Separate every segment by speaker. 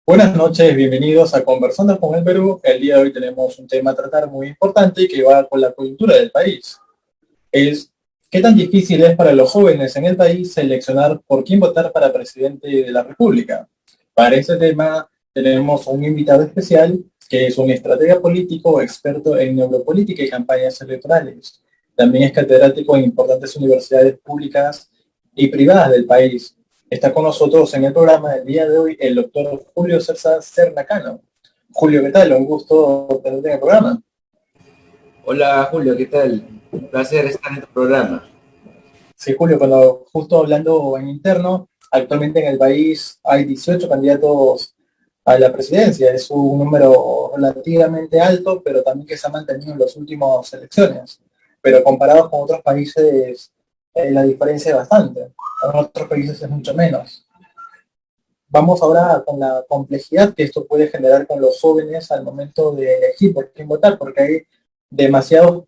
Speaker 1: Buenas noches, bienvenidos a Conversando con el Perú. El día de hoy tenemos un tema a tratar muy importante y que va con la coyuntura del país. Es ¿qué tan difícil es para los jóvenes en el país seleccionar por quién votar para presidente de la República? Para este tema tenemos un invitado especial que es un estratega político experto en neuropolítica y campañas electorales. También es catedrático en importantes universidades públicas y privadas del país. Está con nosotros en el programa del día de hoy el doctor Julio César Cernacano. Julio, ¿qué tal? Un gusto tenerte en el programa.
Speaker 2: Hola Julio, ¿qué tal? Un placer estar en tu programa.
Speaker 1: Sí, Julio, cuando justo hablando en interno, actualmente en el país hay 18 candidatos a la presidencia. Es un número relativamente alto, pero también que se ha mantenido en las últimas elecciones. Pero comparados con otros países, la diferencia es bastante. En otros países es mucho menos. Vamos ahora con la complejidad que esto puede generar con los jóvenes al momento de elegir por quién votar, porque hay demasiados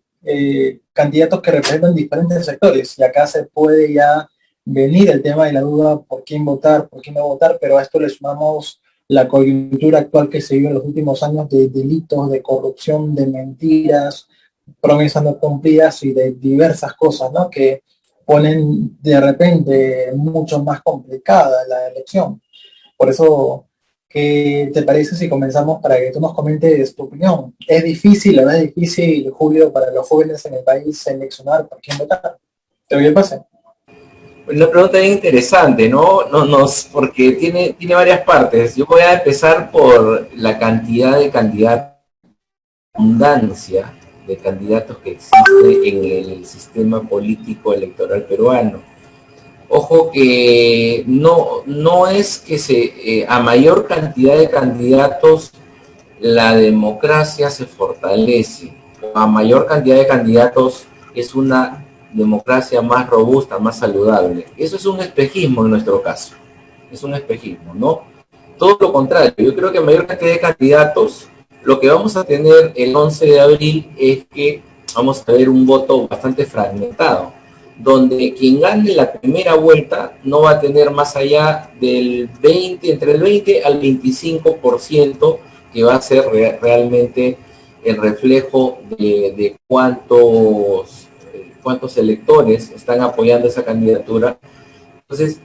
Speaker 1: candidatos que representan diferentes sectores y acá se puede ya venir el tema de la duda por quién votar, por quién no votar, pero a esto le sumamos la coyuntura actual que se vive en los últimos años de delitos, de corrupción, de mentiras, promesas no cumplidas y de diversas cosas, ¿no? Que ponen de repente mucho más complicada la elección. Por eso, ¿qué te parece si comenzamos para que tú nos comentes tu opinión? ¿Es difícil o no es difícil, Julio, para los jóvenes en el país seleccionar por quién votar? ¿Te doy el pase?
Speaker 2: Una pregunta bien interesante, ¿no? Porque tiene varias partes. Yo voy a empezar por la cantidad de candidatos, abundancia de candidatos que existe en el sistema político electoral peruano. Ojo que no es que a mayor cantidad de candidatos la democracia se fortalece. A mayor cantidad de candidatos es una democracia más robusta, más saludable. Eso es un espejismo en nuestro caso. Es un espejismo, ¿no? Todo lo contrario. Yo creo que a mayor cantidad de candidatos, lo que vamos a tener el 11 de abril es que vamos a ver un voto bastante fragmentado, donde quien gane la primera vuelta no va a tener más allá del 20, entre el 20 al 25%, que va a ser realmente el reflejo de cuántos electores están apoyando esa candidatura. Entonces,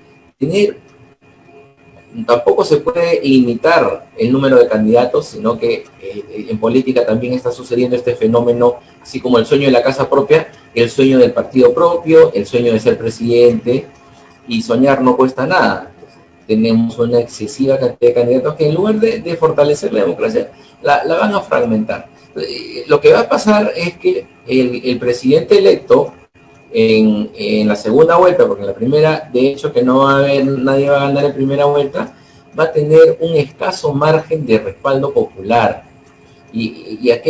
Speaker 2: tampoco se puede limitar el número de candidatos, sino que en política también está sucediendo este fenómeno, así como el sueño de la casa propia, el sueño del partido propio, el sueño de ser presidente, y soñar no cuesta nada. Tenemos una excesiva cantidad de candidatos que en lugar de fortalecer la democracia, la van a fragmentar. Lo que va a pasar es que el presidente electo en la segunda vuelta, porque en la primera, de hecho que no va a haber, nadie va a ganar en primera vuelta, va a tener un escaso margen de respaldo popular. ¿A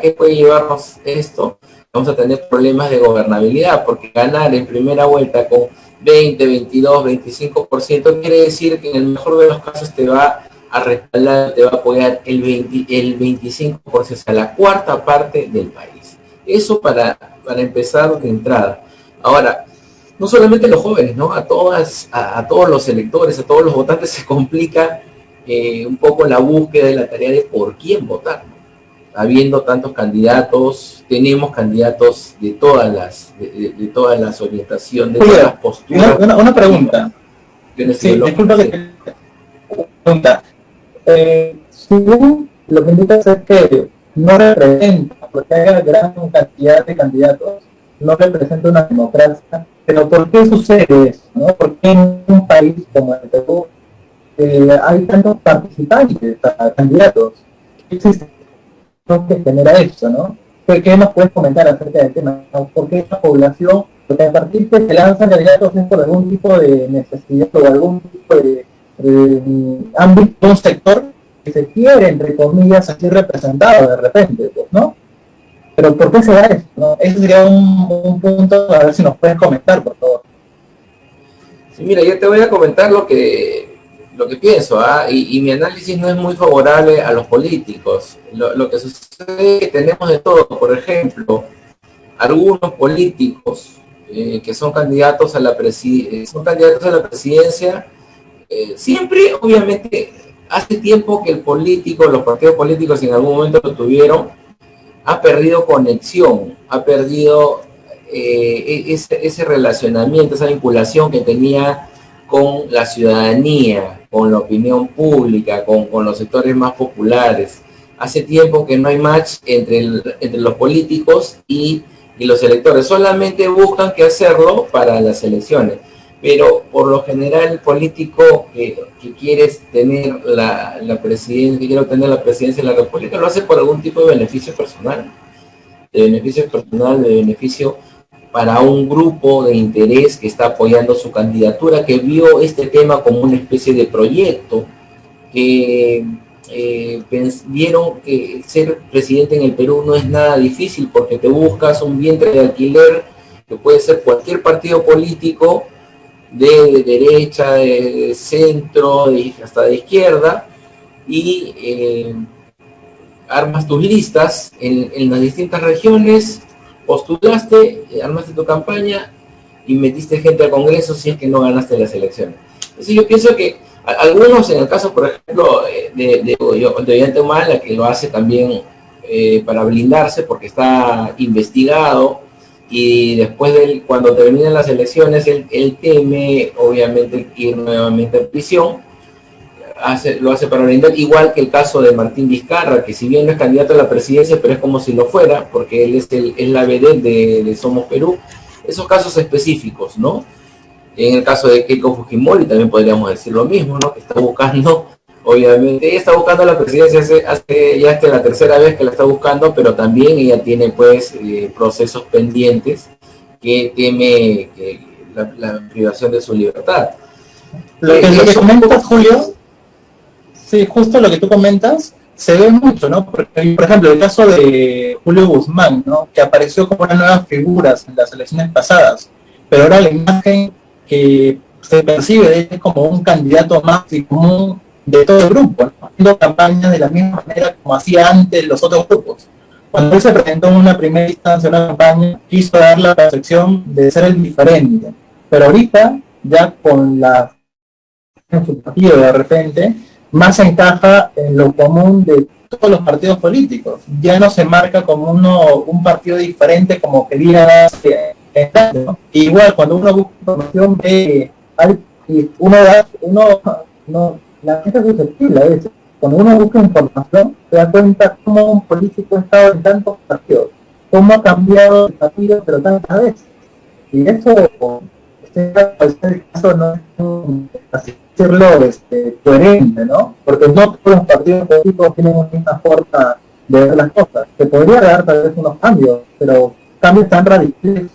Speaker 2: qué puede llevarnos esto? Vamos a tener problemas de gobernabilidad, porque ganar en primera vuelta con 20, 22, 25% quiere decir que en el mejor de los casos te va a respaldar, te va a apoyar el 25%, o sea, la cuarta parte del país. Eso para empezar de entrada. Ahora, no solamente los jóvenes, ¿no? A todos los electores, a todos los votantes se complica un poco la búsqueda de la tarea de por quién votar, ¿no? Habiendo tantos candidatos, tenemos candidatos de todas las orientaciones, de todas las posturas.
Speaker 1: Una pregunta. Sí, disculpa que te pregunta. Según lo que indicas es que no representa, porque haya gran cantidad de candidatos, no representa una democracia, pero ¿por qué sucede eso? ¿No? ¿Por qué en un país como el Perú hay tantos participantes, candidatos? ¿Qué existe que genera esto, ¿no? ¿Qué nos puedes comentar acerca del tema? ¿No? ¿Por qué esta población, porque a partir que se lanzan candidatos es por algún tipo de necesidad o algún tipo de ámbito, un sector que se quiere, entre comillas, así representado de repente, pues, ¿no? Pero ¿por qué se da esto? ¿No? Ese sería un punto, a ver si nos puedes comentar, por favor.
Speaker 2: Sí, mira, yo te voy a comentar lo que pienso, y mi análisis no es muy favorable a los políticos. Lo que sucede es que tenemos de todo. Por ejemplo, algunos políticos que son candidatos a la presidencia, siempre, obviamente, hace tiempo que el político, los partidos políticos en algún momento lo tuvieron, ha perdido conexión, ha perdido ese relacionamiento, esa vinculación que tenía con la ciudadanía, con la opinión pública, con los sectores más populares. Hace tiempo que no hay match entre los políticos y los electores. Solamente buscan que hacerlo para las elecciones. Pero por lo general el político que quiere tener la presidencia, que quiere obtener la presidencia de la República, lo hace por algún tipo de beneficio personal. De beneficio para un grupo de interés que está apoyando su candidatura, que vio este tema como una especie de proyecto, que vieron que ser presidente en el Perú no es nada difícil, porque te buscas un vientre de alquiler, que puede ser cualquier partido político, de derecha, de centro, hasta de izquierda, y armas tus listas en las distintas regiones, postulaste, armaste tu campaña y metiste gente al Congreso si es que no ganaste las elecciones. Entonces yo pienso que algunos, en el caso, por ejemplo, de Ollanta Humala, que lo hace también para blindarse porque está investigado, y después cuando terminan las elecciones, él teme, obviamente, ir nuevamente a prisión, lo hace para blindar, igual que el caso de Martín Vizcarra, que si bien no es candidato a la presidencia, pero es como si lo fuera, porque él es la vedette de Somos Perú. Esos casos específicos, ¿no? En el caso de Keiko Fujimori también podríamos decir lo mismo, ¿no? Que está buscando, obviamente, ella está buscando la presidencia hace ya es la tercera vez que la está buscando, pero también ella tiene, pues, procesos pendientes que teme la privación de su libertad.
Speaker 1: Lo que comentas, Julio, sí, justo lo que tú comentas, se ve mucho, ¿no? Porque, por ejemplo, el caso de Julio Guzmán, ¿no? Que apareció como una nueva figura en las elecciones pasadas, pero ahora la imagen que se percibe de él es como un candidato más y común de todo el grupo, ¿no? Haciendo campañas de la misma manera como hacía antes los otros grupos. Cuando él se presentó en una primera instancia en una campaña, quiso dar la percepción de ser el diferente, pero ahorita, ya con la en su partido de repente, más encaja en lo común de todos los partidos políticos. Ya no se marca como un partido diferente como quería ¿no? Igual cuando uno busca información ve la gente es susceptible a veces. Cuando uno busca información se da cuenta cómo un político ha estado en tantos partidos, cómo ha cambiado el partido pero tantas veces. Y eso el caso no es decirlo coherente, ¿no? Porque no todos los partidos políticos tienen una misma forma de ver las cosas. Se podría dar tal vez unos cambios, pero cambios tan radicales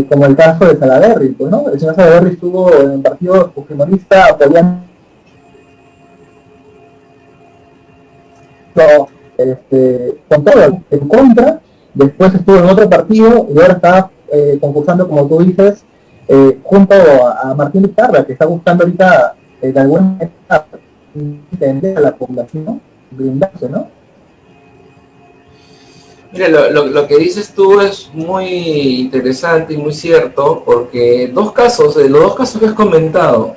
Speaker 1: como el caso de Salaverry, pues, ¿no? El señor Salaverry estuvo en el partido fujimorista apoyando con todo en contra, después estuvo en otro partido y ahora está concursando, como tú dices, junto a Martín Vizcarra, que está buscando ahorita de alguna manera entender a la población, ¿no? Brindarse, ¿no?
Speaker 2: Mira, lo que dices tú es muy interesante y muy cierto, porque los dos casos que has comentado,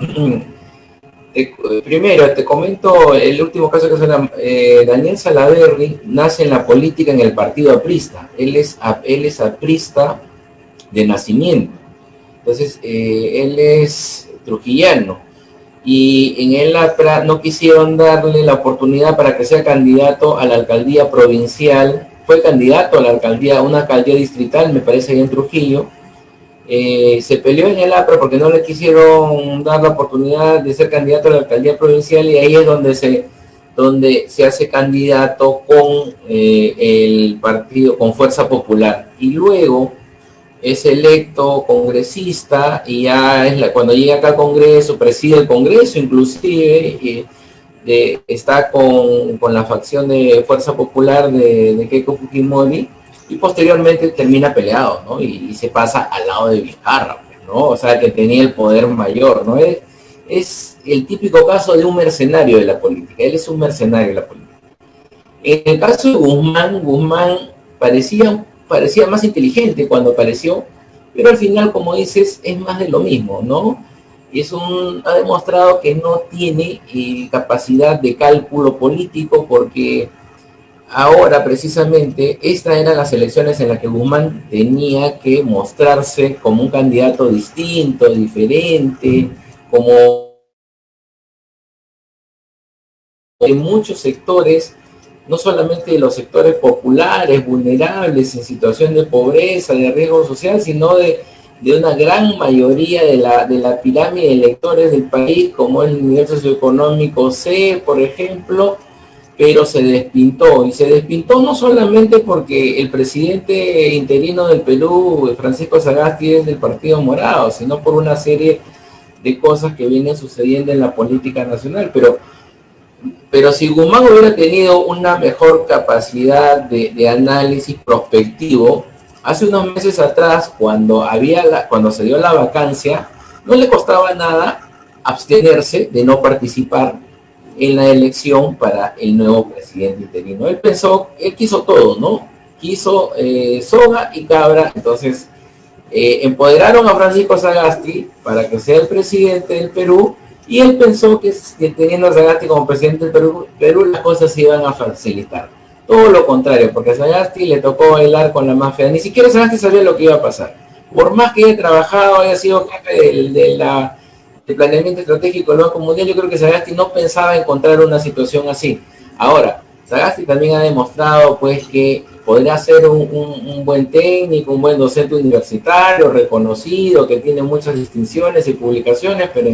Speaker 2: primero te comento el último caso que es Daniel Salaverry, nace en la política en el partido aprista, él es aprista de nacimiento. Entonces, él es trujillano y en el APRA no quisieron darle la oportunidad para que sea candidato a la alcaldía provincial. Fue candidato a la alcaldía, una alcaldía distrital, me parece, en Trujillo. Se peleó en el APRA porque no le quisieron dar la oportunidad de ser candidato a la alcaldía provincial y ahí es donde se hace candidato con el partido, con Fuerza Popular. Y luego es electo congresista y ya cuando llega acá al Congreso, preside el Congreso inclusive, está con la facción de Fuerza Popular de Keiko Fujimori y posteriormente termina peleado, ¿no? Y se pasa al lado de Vizcarra, ¿no? O sea, que tenía el poder mayor, ¿no? Es el típico caso de un mercenario de la política, él es un mercenario de la política. En el caso de Guzmán parecía más inteligente cuando apareció, pero al final, como dices, es más de lo mismo, ¿no? ha demostrado que no tiene capacidad de cálculo político, porque ahora precisamente estas eran las elecciones en las que Guzmán tenía que mostrarse como un candidato distinto, diferente, como en muchos sectores, no solamente de los sectores populares, vulnerables, en situación de pobreza, de riesgo social, sino de una gran mayoría de la pirámide de electores del país, como el nivel socioeconómico C, por ejemplo, pero se despintó, y se despintó no solamente porque el presidente interino del Perú, Francisco Sagasti, es del Partido Morado, sino por una serie de cosas que vienen sucediendo en la política nacional, pero si Guzmán hubiera tenido una mejor capacidad de análisis prospectivo, hace unos meses atrás, cuando se dio la vacancia, no le costaba nada abstenerse de no participar en la elección para el nuevo presidente interino. Él quiso todo, ¿no? Quiso soga y cabra. Entonces empoderaron a Francisco Sagasti para que sea el presidente del Perú, y él pensó que teniendo a Sagasti como presidente del Perú las cosas se iban a facilitar. Todo lo contrario, porque a Sagasti le tocó bailar con la mafia. Ni siquiera Sagasti sabía lo que iba a pasar. Por más que haya trabajado, haya sido jefe de planeamiento estratégico del Banco Mundial, yo creo que Sagasti no pensaba encontrar una situación así. Ahora, Sagasti también ha demostrado pues que podría ser un buen técnico, un buen docente universitario, reconocido, que tiene muchas distinciones y publicaciones, pero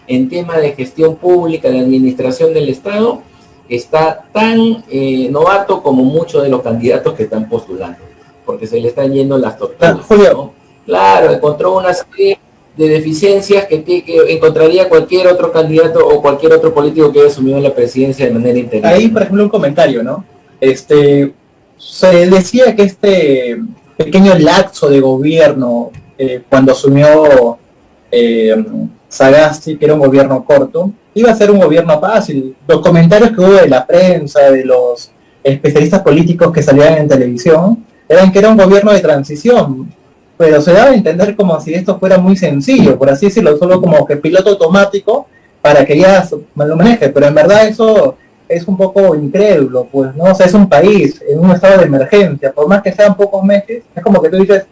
Speaker 2: en tema de gestión pública, de administración del Estado, está tan novato como muchos de los candidatos que están postulando, porque se le están yendo las tortugas, ¿no? Claro, encontró una serie de deficiencias que encontraría cualquier otro candidato o cualquier otro político que haya asumido la presidencia de manera interina.
Speaker 1: Ahí, por ejemplo, un comentario, ¿no? Se decía que este pequeño lapso de gobierno, cuando asumió Sagasti, que era un gobierno corto, iba a ser un gobierno fácil. Los comentarios que hubo de la prensa, de los especialistas políticos que salían en televisión, eran que era un gobierno de transición, pero se daba a entender como si esto fuera muy sencillo, por así decirlo, solo como que piloto automático para que ya lo maneje, pero en verdad eso es un poco incrédulo, pues, ¿no? O sea, es un país en un estado de emergencia, por más que sean pocos meses, es como que tú dices,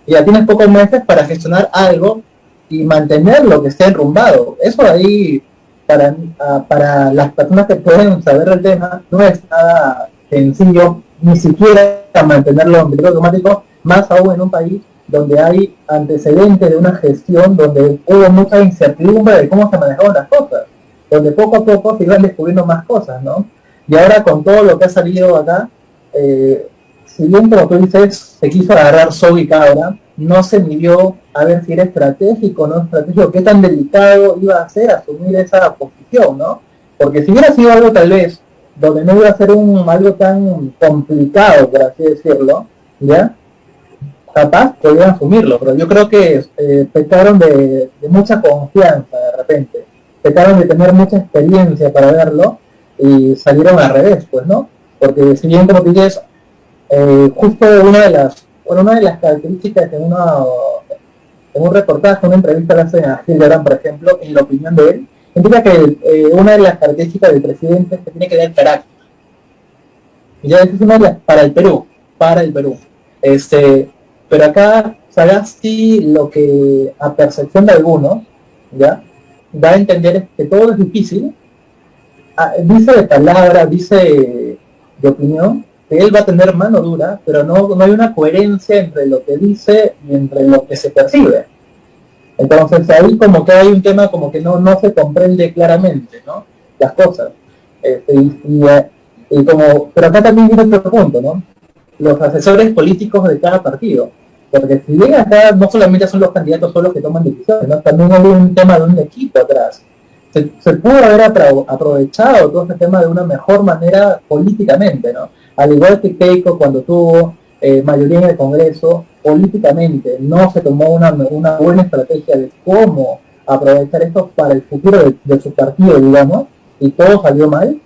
Speaker 1: ya tienes pocos meses para gestionar algo y mantener lo que esté enrumbado. Eso ahí, para las personas que pueden saber el tema, no es nada sencillo, ni siquiera mantenerlo en piloto automático, más aún en un país donde hay antecedentes de una gestión donde hubo mucha incertidumbre de cómo se manejaban las cosas, donde poco a poco se iban descubriendo más cosas, ¿no? Y ahora con todo lo que ha salido acá, si bien como tú dices, se quiso agarrar soga y cabra, no se midió a ver si era estratégico o no estratégico, qué tan delicado iba a ser asumir esa posición, ¿no? Porque si hubiera sido algo tal vez donde no iba a ser algo tan complicado, por así decirlo, ¿ya? Capaz podían asumirlo, pero yo creo que pecaron de mucha confianza de repente, pecaron de tener mucha experiencia para verlo y salieron al revés, pues, ¿no? Porque si bien como dices, justo una de las características en un reportaje, una entrevista que hacen a Gil Grant, por ejemplo, en la opinión de él, indica que una de las características del presidente es que tiene que dar carácter. Y ya eso es una de las, para el Perú. Pero acá Sagasti, lo que a percepción de algunos, ¿ya? Da a entender es que todo es difícil, dice de palabra, dice de opinión, que él va a tener mano dura, pero no hay una coherencia entre lo que dice y entre lo que se percibe. Entonces ahí como que hay un tema como que no se comprende claramente, ¿no? Las cosas. Pero acá también viene otro punto, ¿no? Los asesores políticos de cada partido. Porque si bien acá no solamente son los candidatos son los que toman decisiones, ¿no? También hay un tema de un equipo atrás. Se pudo haber aprovechado todo este tema de una mejor manera políticamente, ¿no? Al igual que Keiko cuando tuvo mayoría en el Congreso, políticamente no se tomó una buena estrategia de cómo aprovechar esto para el futuro de su partido, digamos, y todo salió mal.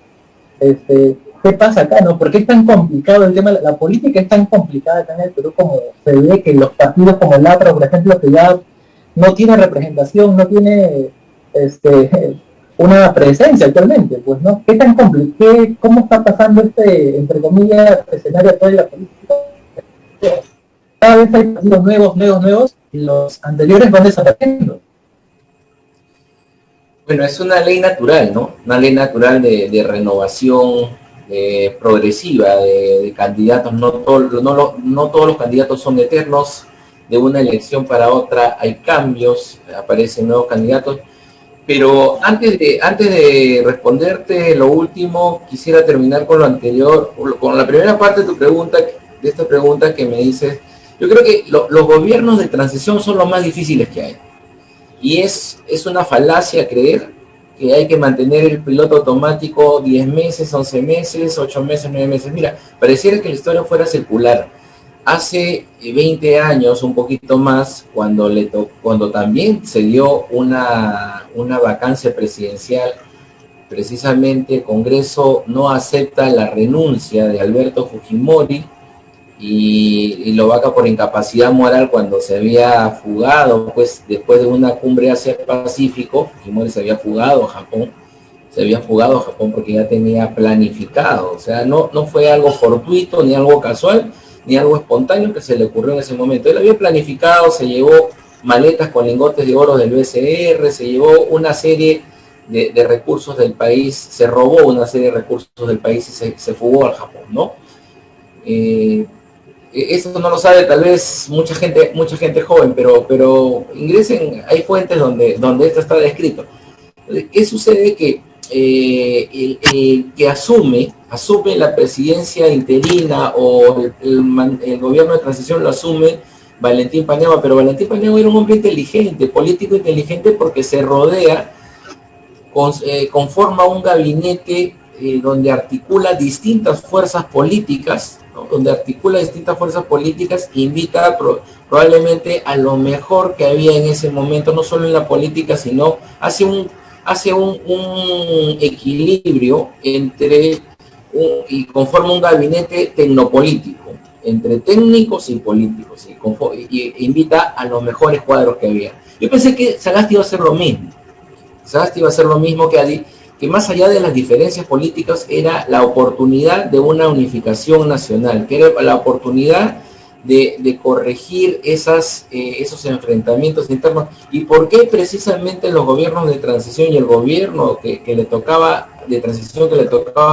Speaker 1: ¿Qué pasa acá, no? ¿Por qué es tan complicado el tema? La política es tan complicada acá en el Perú, como se ve que los partidos como el APRA, por ejemplo, que ya no tiene representación, no tiene una presencia actualmente, pues, ¿no? ¿Qué tan complicado, cómo está pasando entre comillas, escenario actual de la política? Cada vez hay partidos nuevos, y los anteriores van desapareciendo.
Speaker 2: Bueno, es una ley natural, ¿no? Una ley natural de renovación progresiva de candidatos. No todos los candidatos son eternos. De una elección para otra hay cambios, aparecen nuevos candidatos. Pero antes de responderte lo último, quisiera terminar con lo anterior, con la primera parte de tu pregunta, de esta pregunta que me dices. Yo creo que los gobiernos de transición son los más difíciles que hay. Y es una falacia creer que hay que mantener el piloto automático 10 meses, 11 meses, 8 meses, 9 meses. Mira, pareciera que la historia fuera circular. Hace 20 años, un poquito más, cuando también se dio una vacancia presidencial, precisamente el Congreso no acepta la renuncia de Alberto Fujimori y lo vaca por incapacidad moral cuando se había fugado, pues después de una cumbre hacia el Pacífico. Fujimori se había fugado a Japón porque ya tenía planificado, o sea, no fue algo fortuito, ni algo casual, ni algo espontáneo que se le ocurrió en ese momento. Él había planificado, se llevó maletas con lingotes de oro del BCR, se llevó una serie de recursos del país, se robó una serie de recursos del país y se fugó al Japón, ¿no? Eso no lo sabe tal vez mucha gente joven, pero ingresen, hay fuentes donde esto está descrito. ¿Qué sucede? Que el que asume la presidencia interina o el gobierno de transición lo asume Valentín Paniagua, pero Valentín Paniagua era un hombre inteligente, político inteligente, porque se rodea, conforma un gabinete donde articula distintas fuerzas políticas, ¿no? Invita probablemente a lo mejor que había en ese momento, no solo en la política, sino hace un equilibrio y conforma un gabinete tecnopolítico, entre técnicos y políticos, y invita a los mejores cuadros que había. Yo pensé que Sagasti iba a hacer lo mismo. Que más allá de las diferencias políticas era la oportunidad de una unificación nacional, que era la oportunidad de corregir esos enfrentamientos internos. ¿Y por qué precisamente los gobiernos de transición y el gobierno que le tocaba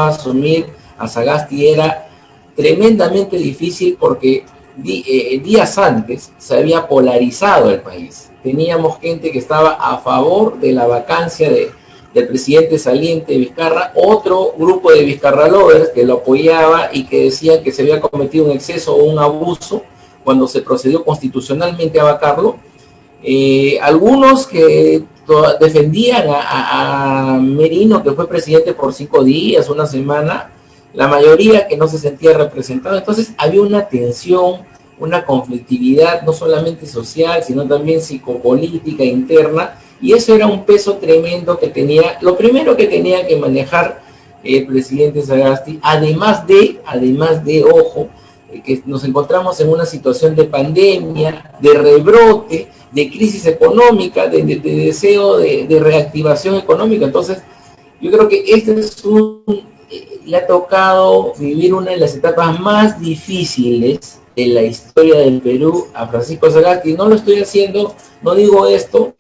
Speaker 2: asumir a Sagasti era tremendamente difícil? Porque días antes se había polarizado el país. Teníamos gente que estaba a favor de la vacancia del presidente saliente Vizcarra, otro grupo de Vizcarra lovers que lo apoyaba y que decían que se había cometido un exceso o un abuso cuando se procedió constitucionalmente a vacarlo. Algunos que defendían a Merino, que fue presidente por 5 días, una semana, la mayoría que no se sentía representado. Entonces había una tensión, una conflictividad, no solamente social, sino también psicopolítica interna, y eso era un peso tremendo que tenía. Lo primero que tenía que manejar el presidente Sagasti, además de, ojo, que nos encontramos en una situación de pandemia, de rebrote, de crisis económica, de deseo de reactivación económica. Entonces, yo creo que le ha tocado vivir una de las etapas más difíciles de la historia del Perú a Francisco Sagasti. No lo estoy haciendo, no digo esto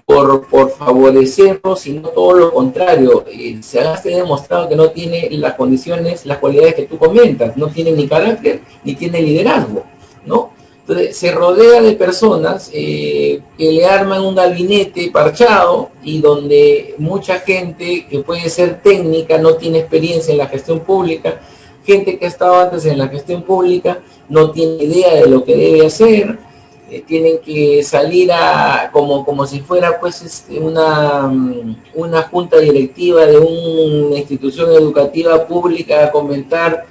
Speaker 2: por favorecerlo, sino todo lo contrario. Sagasti ha demostrado que no tiene las condiciones, las cualidades que tú comentas, no tiene ni carácter, ni tiene liderazgo, ¿no? Entonces se rodea de personas que le arman un gabinete parchado, y donde mucha gente que puede ser técnica no tiene experiencia en la gestión pública, gente que ha estado antes en la gestión pública no tiene idea de lo que debe hacer. Tienen que salir como si fuera pues una junta directiva de una institución educativa pública a comentar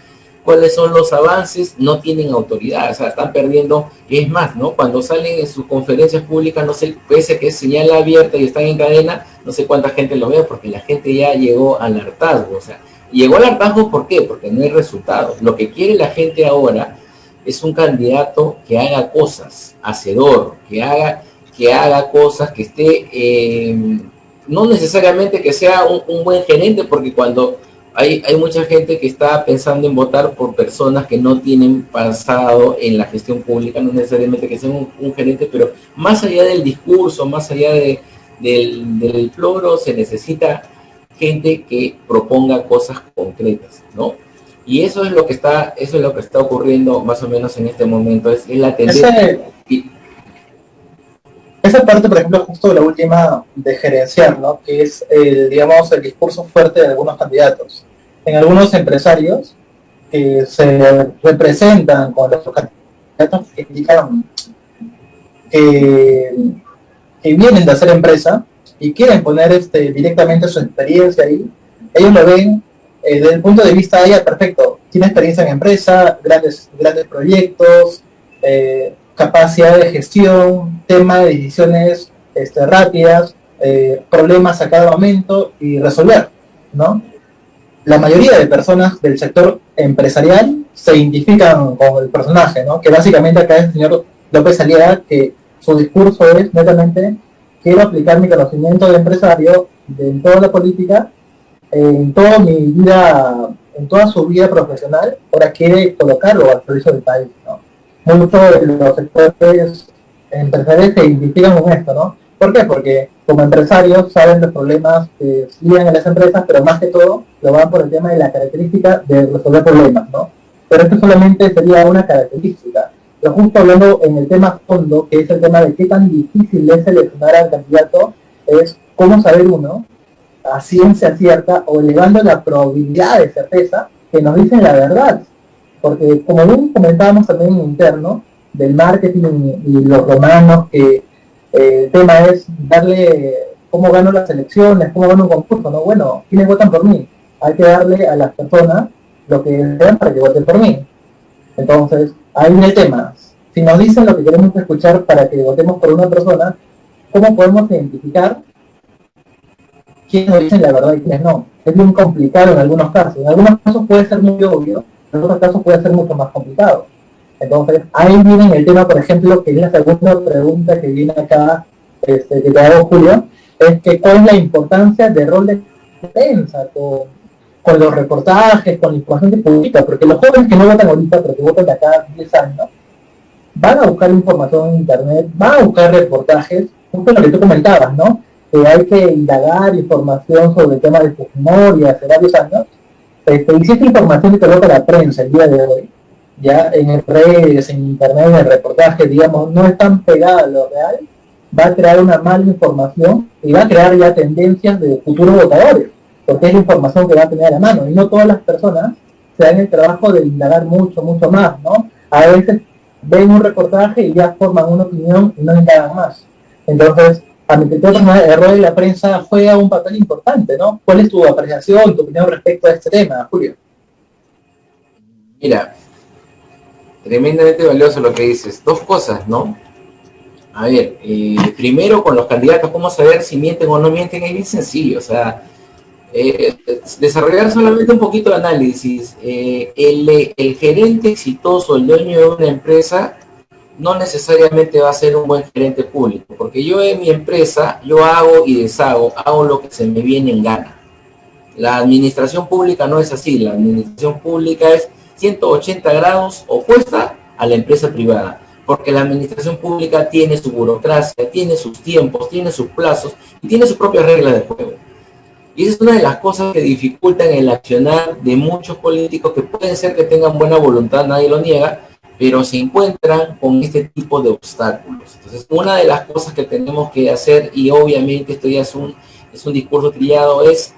Speaker 2: cuáles son los avances. No tienen autoridad, o sea, están perdiendo. Es más, ¿no? Cuando salen en sus conferencias públicas, no sé, pese que es señal abierta y están en cadena, no sé cuánta gente lo ve, porque la gente ya llegó al hartazgo. O sea, llegó al hartazgo, ¿por qué? Porque no hay resultados. Lo que quiere la gente ahora es un candidato que haga cosas, hacedor, que haga cosas, que esté no necesariamente que sea un buen gerente, porque cuando hay mucha gente que está pensando en votar por personas que no tienen pasado en la gestión pública, no necesariamente que sea un gerente, pero más allá del discurso, más allá del floro, se necesita gente que proponga cosas concretas, ¿no? Y eso es lo que está ocurriendo más o menos en este momento, es la tendencia.
Speaker 1: Ese, esa parte, por ejemplo, justo la última de gerenciar, ¿no? Que es, digamos, el discurso fuerte de algunos candidatos. En algunos empresarios que se representan con los candidatos que indican que, que vienen de hacer empresa y quieren poner directamente su experiencia ahí, ellos lo ven desde el punto de vista de ella, perfecto, tiene experiencia en empresa, grandes proyectos, capacidad de gestión, tema de decisiones rápidas, problemas a cada momento y resolver, ¿no? La mayoría de personas del sector empresarial se identifican con el personaje, ¿no? Que básicamente acá es el señor López Aliaga, que su discurso es netamente: quiero aplicar mi conocimiento de empresario en toda la política, en toda mi vida, en toda su vida profesional, ahora quiere colocarlo al servicio del país, ¿no? Muchos de los sectores empresariales se identifican con esto, ¿no? ¿Por qué? Porque como empresarios saben los problemas que viven en las empresas, pero más que todo lo van por el tema de la característica de resolver problemas, ¿no? Pero esto solamente sería una característica. Pero justo hablando en el tema fondo, que es el tema de qué tan difícil es seleccionar al candidato, es cómo saber uno, a ciencia cierta, o elevando la probabilidad de certeza, que nos dicen la verdad. Porque como bien comentábamos también en interno, del marketing y los romanos, que el tema es darle cómo gano las elecciones, cómo gano un concurso, ¿no? Bueno, ¿quiénes votan por mí? Hay que darle a las personas lo que desean para que voten por mí. Entonces, ahí viene el tema. Si nos dicen lo que queremos escuchar para que votemos por una persona, ¿cómo podemos identificar quiénes nos dicen la verdad y quiénes no? Es bien complicado en algunos casos. En algunos casos puede ser muy obvio, en otros casos puede ser mucho más complicado. Entonces, ahí viene el tema, por ejemplo, que es la segunda pregunta que viene acá, que te hago, Julio, es que cuál es la importancia del rol de prensa con los reportajes, con la información que publica, porque los jóvenes que no votan ahorita, pero que votan de acá a 10 años, van a buscar información en internet, van a buscar reportajes, justo lo que tú comentabas, ¿no? Que hay que indagar información sobre el tema de Fujimori hace varios años, y si esta información que coloca la prensa el día de hoy, ya en redes, en internet, en el reportaje, digamos, no es tan pegada a lo real, va a crear una mala información y va a crear ya tendencias de futuros votadores, porque es la información que va a tener a la mano, y no todas las personas se dan el trabajo de indagar mucho más, ¿no? A veces ven un reportaje y ya forman una opinión y no indagan más. Entonces, a mi criterio, el rol de la prensa juega un papel importante, ¿no? ¿Cuál es tu apreciación, tu opinión respecto a este tema, Julio?
Speaker 2: Mira, tremendamente valioso lo que dices. Dos cosas, ¿no? A ver, primero con los candidatos, ¿cómo saber si mienten o no mienten? Es bien sencillo, o sea, desarrollar solamente un poquito de análisis. El gerente exitoso, el dueño de una empresa, no necesariamente va a ser un buen gerente público, porque yo en mi empresa, yo hago y deshago, hago lo que se me viene en gana. La administración pública no es así, la administración pública es 180 grados opuesta a la empresa privada, porque la administración pública tiene su burocracia, tiene sus tiempos, tiene sus plazos y tiene sus propias reglas de juego. Y esa es una de las cosas que dificultan el accionar de muchos políticos que pueden ser que tengan buena voluntad, nadie lo niega, pero se encuentran con este tipo de obstáculos. Entonces, una de las cosas que tenemos que hacer, y obviamente esto ya es un discurso trillado, es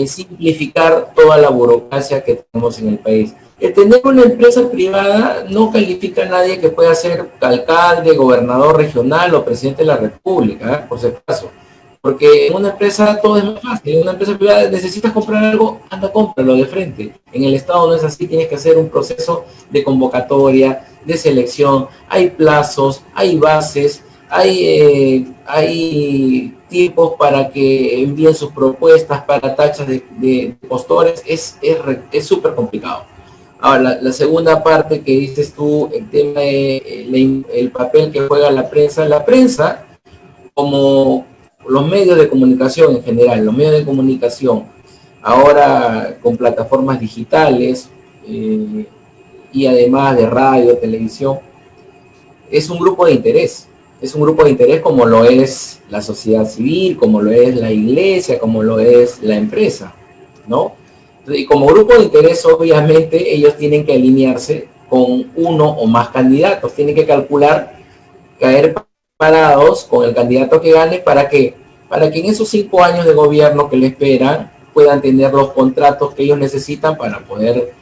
Speaker 2: simplificar toda la burocracia que tenemos en el país. El tener una empresa privada no califica a nadie que pueda ser alcalde, gobernador regional o presidente de la república, por si acaso. Porque en una empresa todo es más fácil. En una empresa privada necesitas comprar algo, anda, cómpralo de frente. En el Estado no es así, tienes que hacer un proceso de convocatoria, de selección, hay plazos, hay bases, hay tiempos para que envíen sus propuestas para tachas de postores, es súper complicado. Ahora, la segunda parte que dices tú, el tema de el papel que juega la prensa como los medios de comunicación en general, los medios de comunicación, ahora con plataformas digitales y además de radio, televisión, es un grupo de interés. Es un grupo de interés como lo es la sociedad civil, como lo es la iglesia, como lo es la empresa, ¿no? Y como grupo de interés, obviamente, ellos tienen que alinearse con uno o más candidatos. Tienen que calcular, caer parados con el candidato que gane para que en esos 5 años de gobierno que le esperan puedan tener los contratos que ellos necesitan para poder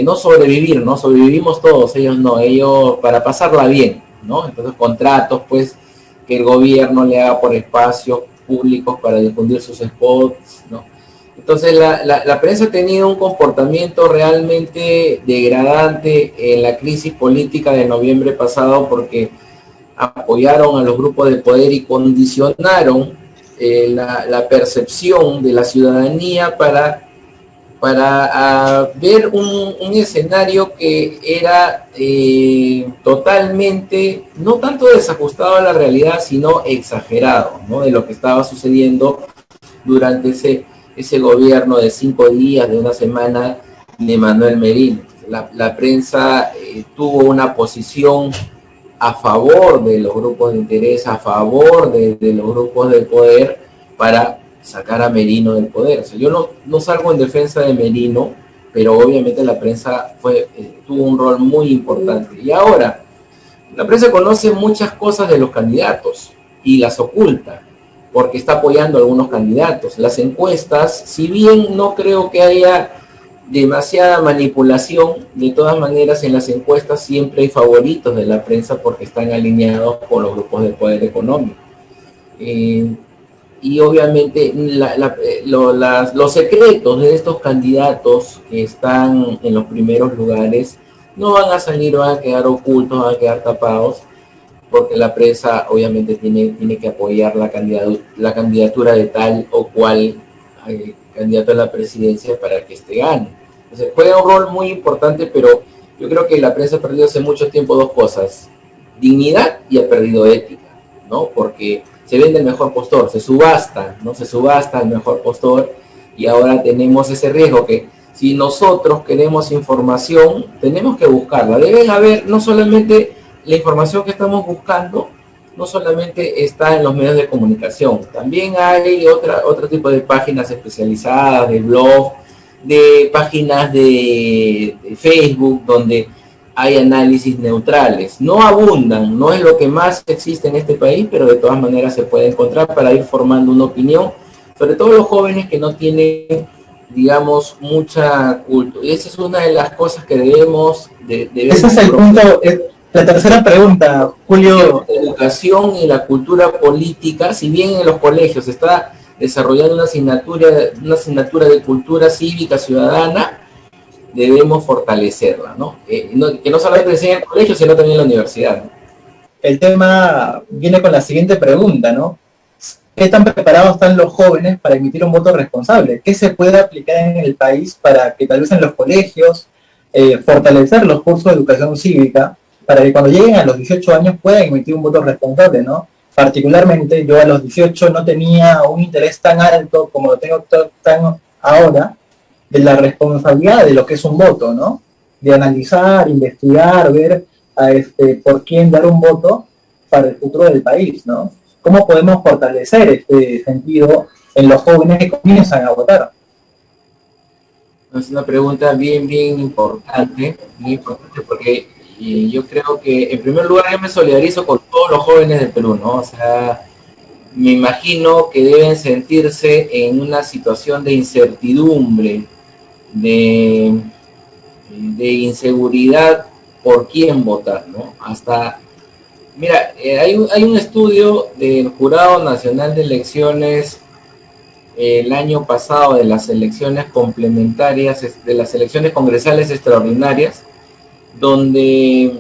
Speaker 2: no sobrevivir, ¿no? Sobrevivimos todos, ellos no, ellos para pasarla bien, ¿no? Entonces contratos, pues, que el gobierno le haga por espacios públicos para difundir sus spots, ¿no? Entonces la prensa ha tenido un comportamiento realmente degradante en la crisis política de noviembre pasado porque apoyaron a los grupos de poder y condicionaron la percepción de la ciudadanía para ver un escenario que era totalmente, no tanto desajustado a la realidad, sino exagerado, ¿no? De lo que estaba sucediendo durante ese gobierno de 5 días, de una semana de Manuel Merino. La prensa tuvo una posición a favor de los grupos de interés, a favor de los grupos de poder para sacar a Merino del poder. O sea, yo no salgo en defensa de Merino, pero obviamente la prensa tuvo un rol muy importante. Y ahora, la prensa conoce muchas cosas de los candidatos y las oculta, porque está apoyando a algunos candidatos. Las encuestas, si bien no creo que haya demasiada manipulación, de todas maneras en las encuestas siempre hay favoritos de la prensa porque están alineados con los grupos de poder económico. Y obviamente los secretos de estos candidatos que están en los primeros lugares no van a salir, van a quedar ocultos, van a quedar tapados, porque la prensa obviamente tiene que apoyar la candidatura de tal o cual candidato a la presidencia para que gane. Entonces juega un rol muy importante, pero yo creo que la prensa ha perdido hace mucho tiempo dos cosas: dignidad y ha perdido ética, ¿no? Porque se vende el mejor postor, se subasta, ¿no? Se subasta el mejor postor, y ahora tenemos ese riesgo que si nosotros queremos información, tenemos que buscarla. Deben haber, no solamente la información que estamos buscando, no solamente está en los medios de comunicación, también hay otro tipo de páginas especializadas, de blog, de páginas de Facebook, donde hay análisis neutrales. No abundan, no es lo que más existe en este país, pero de todas maneras se puede encontrar para ir formando una opinión, sobre todo los jóvenes que no tienen, digamos, mucha cultura. Y esa es una de las cosas que debemos...
Speaker 1: Ese es el punto, la tercera pregunta, Julio.
Speaker 2: La educación y la cultura política, si bien en los colegios se está desarrollando una asignatura de cultura cívica ciudadana, debemos fortalecerla, ¿no? Que no solamente sea en el colegio, sino también en la universidad, ¿no?
Speaker 1: El tema viene con la siguiente pregunta, ¿no? ¿Qué tan preparados están los jóvenes para emitir un voto responsable? ¿Qué se puede aplicar en el país para que tal vez en los colegios fortalecer los cursos de educación cívica para que cuando lleguen a los 18 años puedan emitir un voto responsable, ¿no? Particularmente yo a los 18 no tenía un interés tan alto como lo tengo tan ahora, de la responsabilidad de lo que es un voto, ¿no? De analizar, investigar, ver por quién dar un voto para el futuro del país, ¿no? ¿Cómo podemos fortalecer este sentido en los jóvenes que comienzan a votar?
Speaker 2: Es una pregunta bien importante porque yo creo que en primer lugar yo me solidarizo con todos los jóvenes del Perú, ¿no? O sea, me imagino que deben sentirse en una situación de incertidumbre, de inseguridad por quién votar, ¿no? Hasta, mira, hay un estudio del Jurado Nacional de Elecciones el año pasado de las elecciones complementarias, de las elecciones congresales extraordinarias, donde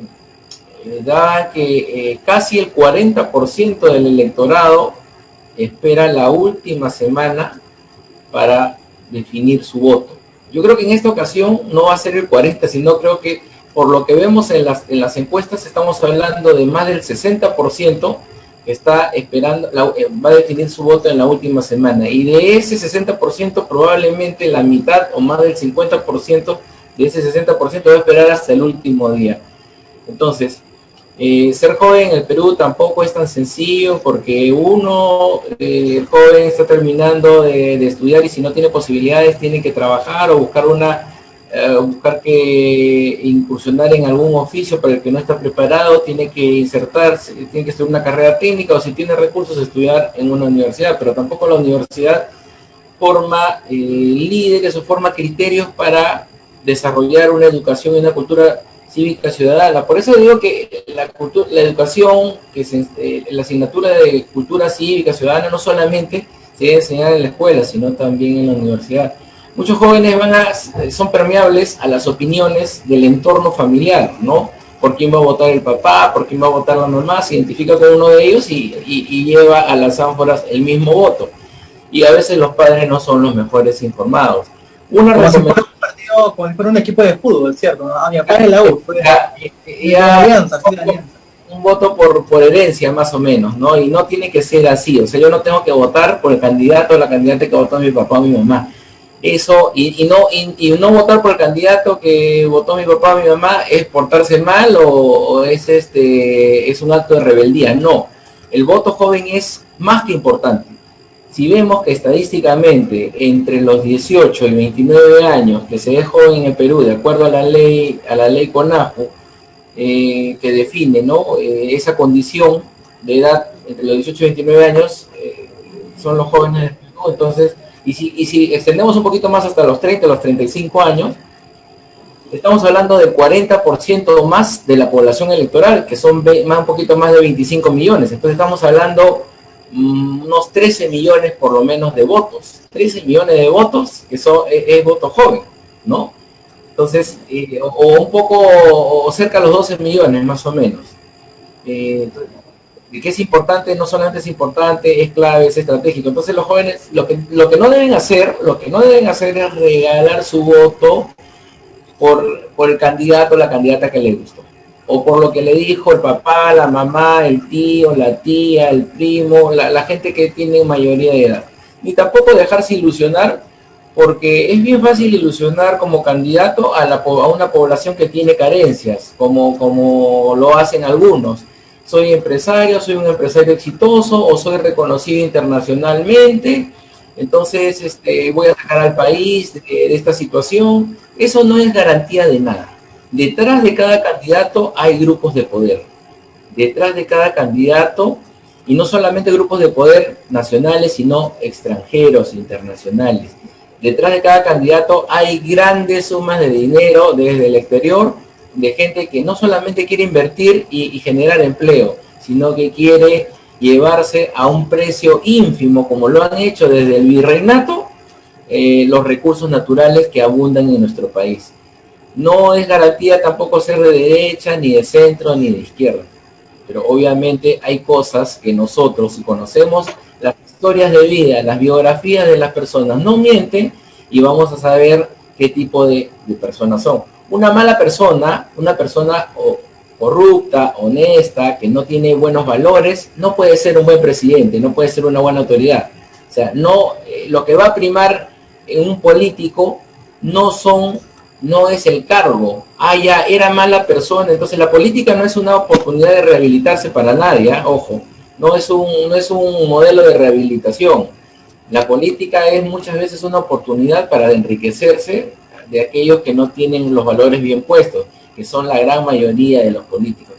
Speaker 2: da que casi el 40% del electorado espera la última semana para definir su voto. Yo creo que en esta ocasión no va a ser el 40, sino creo que por lo que vemos en las encuestas estamos hablando de más del 60% que está esperando, va a definir su voto en la última semana, y de ese 60% probablemente la mitad o más del 50% de ese 60% va a esperar hasta el último día. Entonces, ser joven en el Perú tampoco es tan sencillo, porque uno, el joven está terminando de estudiar, y si no tiene posibilidades tiene que trabajar o buscar que incursionar en algún oficio para el que no está preparado, tiene que insertarse, tiene que estudiar una carrera técnica, o si tiene recursos estudiar en una universidad, pero tampoco la universidad forma líderes o forma criterios para desarrollar una educación y una cultura cívica ciudadana. Por eso digo que la educación, la asignatura de cultura cívica ciudadana no solamente se debe enseñar en la escuela, sino también en la universidad. Muchos jóvenes son permeables a las opiniones del entorno familiar, ¿no? Por quién va a votar el papá, por quién va a votar la mamá, se identifica con uno de ellos y lleva a las ánforas el mismo voto. Y a veces los padres no son los mejores informados. Una recomendación,
Speaker 1: como si fuera un equipo de fútbol, ¿cierto? A mi papá en la U, fue
Speaker 2: alianza. Un voto por herencia, más o menos, ¿no? Y no tiene que ser así. O sea, yo no tengo que votar por el candidato o la candidata que votó mi papá o mi mamá. Eso, y no votar por el candidato que votó mi papá o mi mamá es portarse mal, o es un acto de rebeldía. No, el voto joven es más que importante. Si vemos que estadísticamente entre los 18 y 29 años que se es joven en el Perú, de acuerdo a la ley CONAJU, que define, ¿no?, esa condición de edad entre los 18 y 29 años, son los jóvenes del Perú. Entonces, y si extendemos un poquito más hasta los 30, los 35 años, estamos hablando del 40% más de la población electoral, que son un poquito más de 25 millones. Entonces estamos hablando unos 13 millones por lo menos de votos. 13 millones de votos, que es voto joven, ¿no? Entonces, o un poco, o cerca de los 12 millones más o menos. Que es importante, no solamente es importante, es clave, es estratégico. Entonces los jóvenes, lo que no deben hacer es regalar su voto por el candidato o la candidata que le gustó, o por lo que le dijo el papá, la mamá, el tío, la tía, el primo, la gente que tiene mayoría de edad. Ni tampoco dejarse ilusionar, porque es bien fácil ilusionar como candidato a una población que tiene carencias, como lo hacen algunos. Soy empresario, soy un empresario exitoso, o soy reconocido internacionalmente, entonces voy a sacar al país de esta situación. Eso no es garantía de nada. Detrás de cada candidato hay grupos de poder. Detrás de cada candidato, y no solamente grupos de poder nacionales, sino extranjeros, internacionales. Detrás de cada candidato hay grandes sumas de dinero desde el exterior, de gente que no solamente quiere invertir y generar empleo, sino que quiere llevarse a un precio ínfimo, como lo han hecho desde el virreinato, los recursos naturales que abundan en nuestro país. No es garantía tampoco ser de derecha, ni de centro, ni de izquierda, pero obviamente hay cosas que nosotros, si conocemos las historias de vida, las biografías de las personas, no mienten, y vamos a saber qué tipo de personas son. Una mala persona, una persona corrupta, honesta, que no tiene buenos valores, no puede ser un buen presidente, no puede ser una buena autoridad. O sea, lo que va a primar en un político no es el cargo. Ya era mala persona. Entonces la política no es una oportunidad de rehabilitarse para nadie, ojo, no es un modelo de rehabilitación. La política es muchas veces una oportunidad para enriquecerse de aquellos que no tienen los valores bien puestos, que son la gran mayoría de los políticos.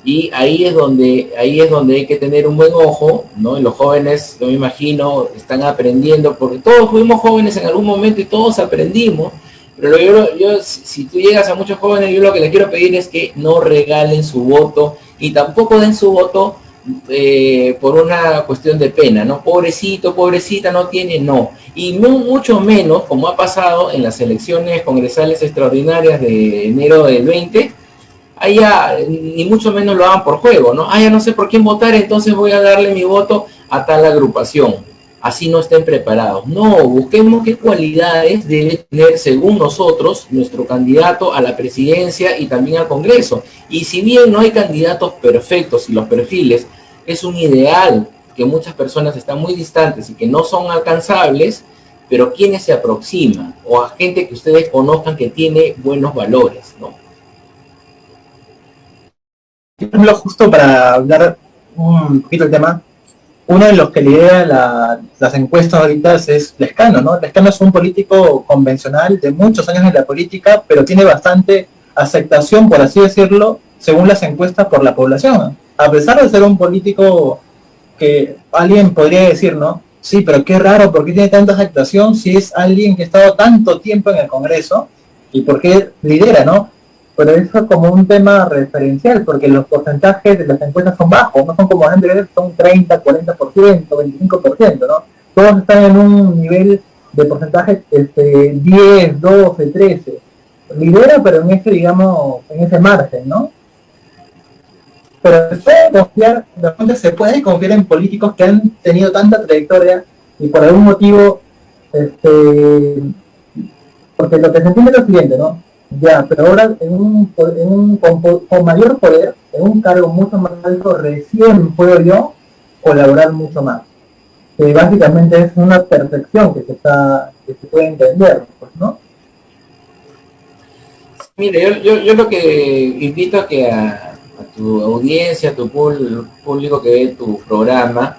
Speaker 2: Y ahí es donde hay que tener un buen ojo, ¿no? Y los jóvenes, yo me imagino, están aprendiendo, porque todos fuimos jóvenes en algún momento y todos aprendimos, pero si tú llegas a muchos jóvenes, yo lo que les quiero pedir es que no regalen su voto, y tampoco den su voto por una cuestión de pena, ¿no? Pobrecito, pobrecita, no tiene, no. Y mucho menos, como ha pasado en las elecciones congresales extraordinarias de enero del 20, ni mucho menos lo hagan por juego, ¿no? Ya no sé por quién votar, entonces voy a darle mi voto a tal agrupación. Así no estén preparados. No, busquemos qué cualidades debe tener, según nosotros, nuestro candidato a la presidencia y también al Congreso. Y si bien no hay candidatos perfectos y los perfiles, es un ideal que muchas personas están muy distantes y que no son alcanzables, pero quienes se aproximan, o a gente que ustedes conozcan que tiene buenos valores, ¿no?
Speaker 1: Por ejemplo, justo para hablar un poquito del tema, uno de los que lidera las encuestas ahorita es Lescano, ¿no? Lescano es un político convencional de muchos años en la política, pero tiene bastante aceptación, por así decirlo, según las encuestas por la población. A pesar de ser un político que alguien podría decir, ¿no? Sí, pero qué raro, ¿por qué tiene tanta aceptación si es alguien que ha estado tanto tiempo en el Congreso y por qué lidera, ¿no? Pero eso es como un tema referencial, porque los porcentajes de las encuestas son bajos, no son como antes, son 30, 40%, 25%, ¿no? Todos están en un nivel de porcentaje 10, 12, 13. Lidera, pero en ese, digamos, en ese margen, ¿no? Pero se puede confiar en políticos que han tenido tanta trayectoria y por algún motivo, porque lo que se entiende es lo siguiente, ¿no? Ya, pero ahora con mayor poder, en un cargo mucho más alto, recién puedo yo colaborar mucho más. Que básicamente es una perfección que se puede entender, pues, ¿no?
Speaker 2: Mire, yo lo que invito a que a tu audiencia, a tu público que ve tu programa,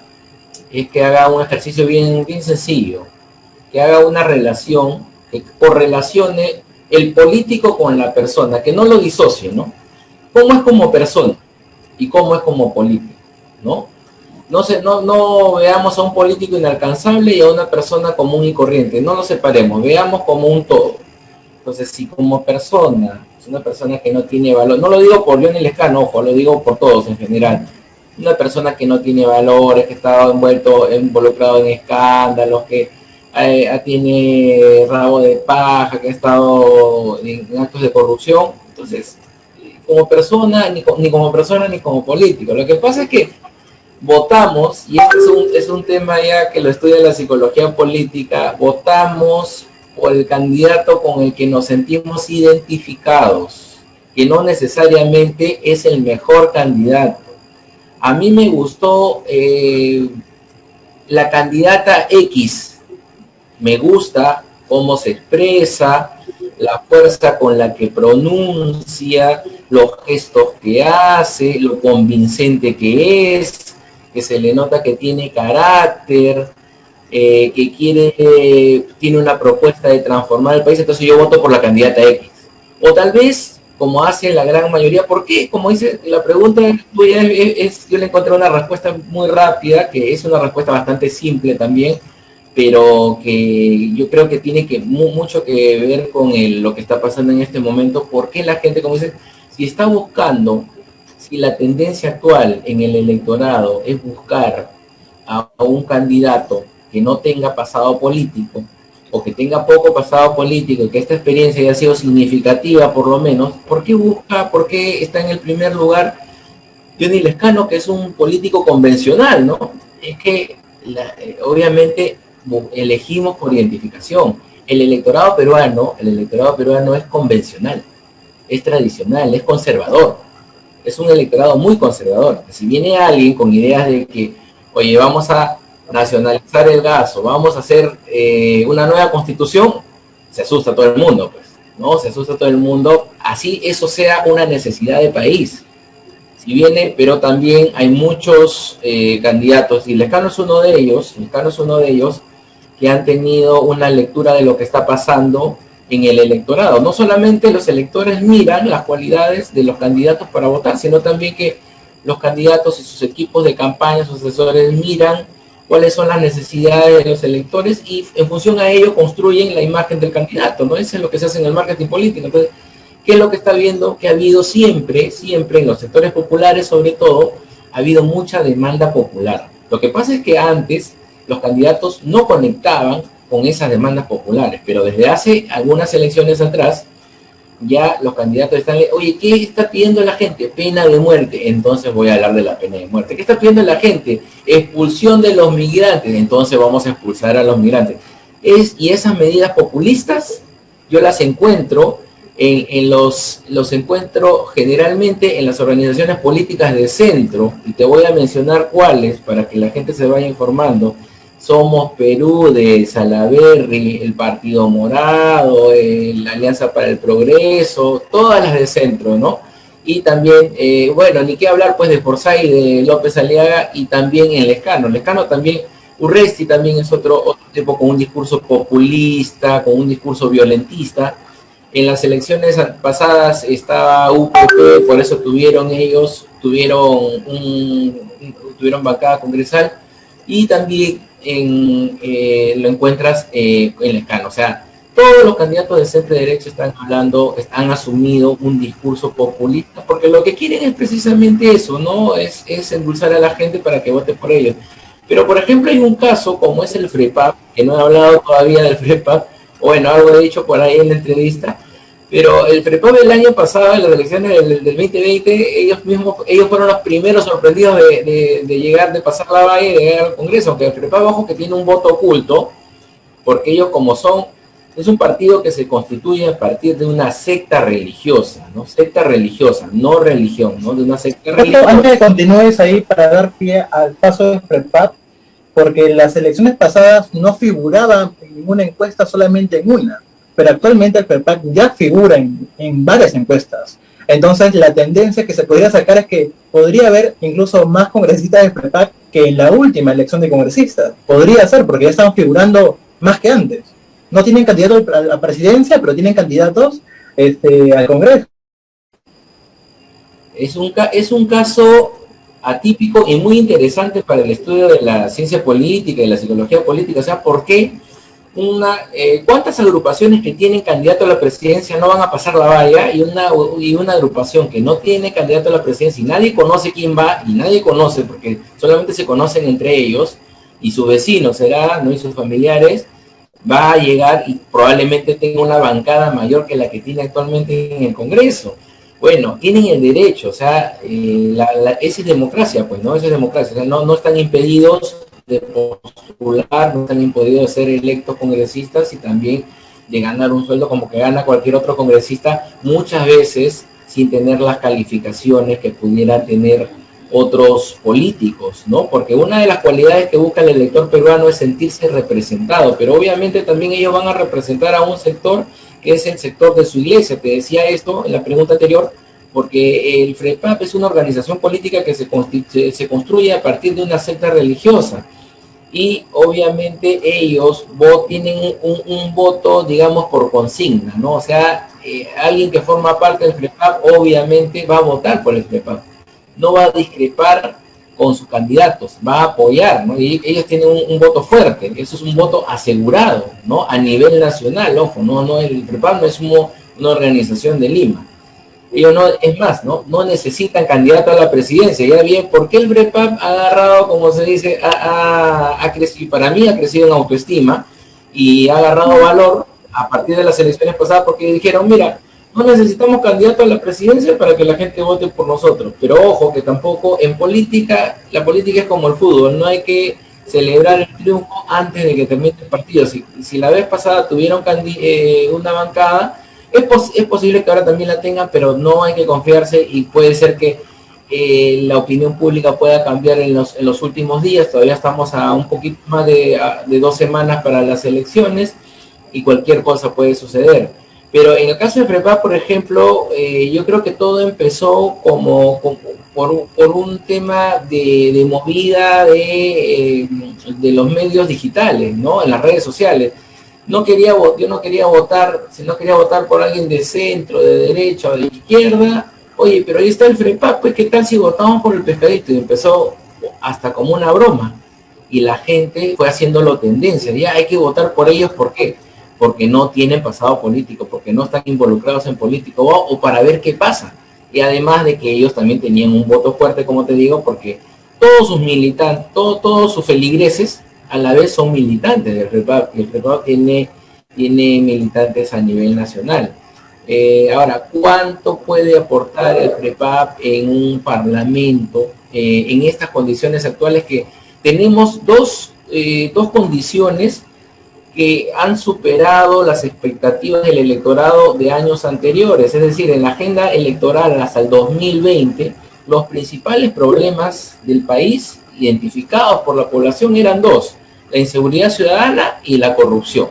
Speaker 2: es que haga un ejercicio bien sencillo, que haga una relación, que correlacione el político con la persona, que no lo disocie, ¿no? ¿Cómo es como persona y cómo es como político, ¿no? No veamos a un político inalcanzable y a una persona común y corriente, no lo separemos, veamos como un todo. Entonces, si como persona, es una persona que no tiene valor, no lo digo por Leonel Lescano, ojo, lo digo por todos en general, una persona que no tiene valores, que está involucrado en escándalos, que tiene rabo de paja, que ha estado en actos de corrupción, entonces, como persona, ni como persona, ni como político. Lo que pasa es que votamos, y este es un tema ya que lo estudia la psicología política, votamos por el candidato con el que nos sentimos identificados, que no necesariamente es el mejor candidato. A mí me gustó la candidata X, me gusta cómo se expresa, la fuerza con la que pronuncia, los gestos que hace, lo convincente que es, que se le nota que tiene carácter, que tiene una propuesta de transformar el país, entonces yo voto por la candidata X. O tal vez, como hace la gran mayoría, ¿por qué? Como dice la pregunta tuya, yo le encontré una respuesta muy rápida, que es una respuesta bastante simple también, pero que yo creo que tiene mucho que ver con lo que está pasando en este momento. ¿Por qué la gente, como dice, si está buscando, si la tendencia actual en el electorado es buscar a un candidato que no tenga pasado político, o que tenga poco pasado político, y que esta experiencia haya sido significativa por lo menos, por qué está en el primer lugar Leonel Lescano, que es un político convencional, ¿no? Es que obviamente elegimos por identificación. El electorado peruano es convencional, es tradicional, es conservador, es un electorado muy conservador. Si viene alguien con ideas de que, oye, vamos a nacionalizar el gas, o vamos a hacer una nueva constitución, se asusta todo el mundo, pues, ¿no? Se asusta todo el mundo, así eso sea una necesidad de país. Si viene, pero también hay muchos candidatos, y Lescano es uno de ellos, que han tenido una lectura de lo que está pasando en el electorado. No solamente los electores miran las cualidades de los candidatos para votar, sino también que los candidatos y sus equipos de campaña, sus asesores, miran cuáles son las necesidades de los electores y en función a ello construyen la imagen del candidato, ¿no? Eso es lo que se hace en el marketing político. Entonces, ¿qué es lo que está viendo? Que ha habido siempre en los sectores populares, sobre todo, ha habido mucha demanda popular. Lo que pasa es que antes los candidatos no conectaban con esas demandas populares, pero desde hace algunas elecciones atrás, ya los candidatos están, oye, ¿qué está pidiendo la gente? Pena de muerte, entonces voy a hablar de la pena de muerte. ¿Qué está pidiendo la gente? Expulsión de los migrantes, entonces vamos a expulsar a los migrantes. Y esas medidas populistas, yo las encuentro en los encuentro generalmente en las organizaciones políticas de centro, y te voy a mencionar cuáles para que la gente se vaya informando. Somos Perú, de Salaverry, el Partido Morado, la Alianza para el Progreso, todas las de centro, ¿no? Y también, bueno, ni qué hablar pues de Forsyth, de López Aliaga, y también en Lescano. Lescano también, Urresti también es otro tipo con un discurso populista, con un discurso violentista. En las elecciones pasadas estaba UPP, por eso tuvieron bancada congresal, y también lo encuentras en Lescano. O sea, todos los candidatos de centro derecha han asumido un discurso populista, porque lo que quieren es precisamente eso, ¿no? Es endulzar a la gente para que vote por ellos. Pero, por ejemplo, hay un caso como es el FREPAP, que no he hablado todavía del FREPAP, bueno, algo he dicho por ahí en la entrevista, pero el FREPAP el año pasado, en las elecciones del 2020, ellos fueron los primeros sorprendidos de pasar la valla y de llegar al Congreso, aunque el FREPAP, ojo, que tiene un voto oculto, porque ellos es un partido que se constituye a partir de una secta religiosa, ¿no? Secta religiosa, no religión, ¿no? De una secta religiosa.
Speaker 1: Antes de continúes ahí para dar pie al paso del FREPAP, porque en las elecciones pasadas no figuraba en ninguna encuesta, solamente en una, pero actualmente el FREPAP ya figura en varias encuestas. Entonces la tendencia que se podría sacar es que podría haber incluso más congresistas de FREPAP que en la última elección de congresistas. Podría ser, porque ya están figurando más que antes. No tienen candidatos a la presidencia, pero tienen candidatos al Congreso.
Speaker 2: Es un caso atípico y muy interesante para el estudio de la ciencia política y la psicología política. O sea, ¿por qué cuántas agrupaciones que tienen candidato a la presidencia no van a pasar la valla, y una agrupación que no tiene candidato a la presidencia y nadie conoce quién va, y nadie conoce porque solamente se conocen entre ellos y su vecino será, ¿no? Y sus familiares, va a llegar y probablemente tenga una bancada mayor que la que tiene actualmente en el Congreso? Bueno, tienen el derecho, o sea, esa es democracia, pues, ¿no? Esa es democracia, o sea, no están impedidos de postular, no están impedidos de ser electos congresistas y también de ganar un sueldo como que gana cualquier otro congresista, muchas veces sin tener las calificaciones que pudiera tener otros políticos, ¿no? Porque una de las cualidades que busca el elector peruano es sentirse representado, pero obviamente también ellos van a representar a un sector que es el sector de su iglesia. Te decía esto en la pregunta anterior, porque el FREPAP es una organización política que se construye a partir de una secta religiosa, y obviamente ellos tienen un voto, digamos, por consigna, ¿no? O sea, alguien que forma parte del FREPAP obviamente va a votar por el FREPAP, no va a discrepar con sus candidatos, va a apoyar, ¿no? Y ellos tienen un voto fuerte, eso es un voto asegurado, ¿no? A nivel nacional, ojo, no el FREPAP no es una organización de Lima. Ellos no, es más, no necesitan candidato a la presidencia. Ya bien, ¿por qué el FREPAP ha agarrado, como se dice, ha crecido? Para mí ha crecido en autoestima y ha agarrado valor a partir de las elecciones pasadas, porque dijeron, mira, no necesitamos candidato a la presidencia para que la gente vote por nosotros. Pero ojo, que tampoco en política, la política es como el fútbol, no hay que celebrar el triunfo antes de que termine el partido. Si la vez pasada tuvieron una bancada, es posible que ahora también la tengan, pero no hay que confiarse, y puede ser que la opinión pública pueda cambiar en los últimos días. Todavía estamos a un poquito más de 2 semanas para las elecciones y cualquier cosa puede suceder. Pero en el caso de FREPAP, por ejemplo, yo creo que todo empezó por un tema de movida de los medios digitales, ¿no? En las redes sociales. Yo no quería votar, si no quería votar por alguien de centro, de derecha o de izquierda. Oye, pero ahí está el FREPAP, pues ¿qué tal si votamos por el pescadito? Y empezó hasta como una broma. Y la gente fue haciéndolo tendencia. Ya hay que votar por ellos, ¿por qué? Porque no tienen pasado político, porque no están involucrados en político, o para ver qué pasa. Y además de que ellos también tenían un voto fuerte, como te digo, porque todos sus militantes, todos sus feligreses, a la vez son militantes del FREPAP, y el FREPAP tiene militantes a nivel nacional. Ahora, ¿cuánto puede aportar el FREPAP en un parlamento en estas condiciones actuales? Que tenemos dos condiciones que han superado las expectativas del electorado de años anteriores. Es decir, en la agenda electoral hasta el 2020, los principales problemas del país identificados por la población eran dos: la inseguridad ciudadana y la corrupción.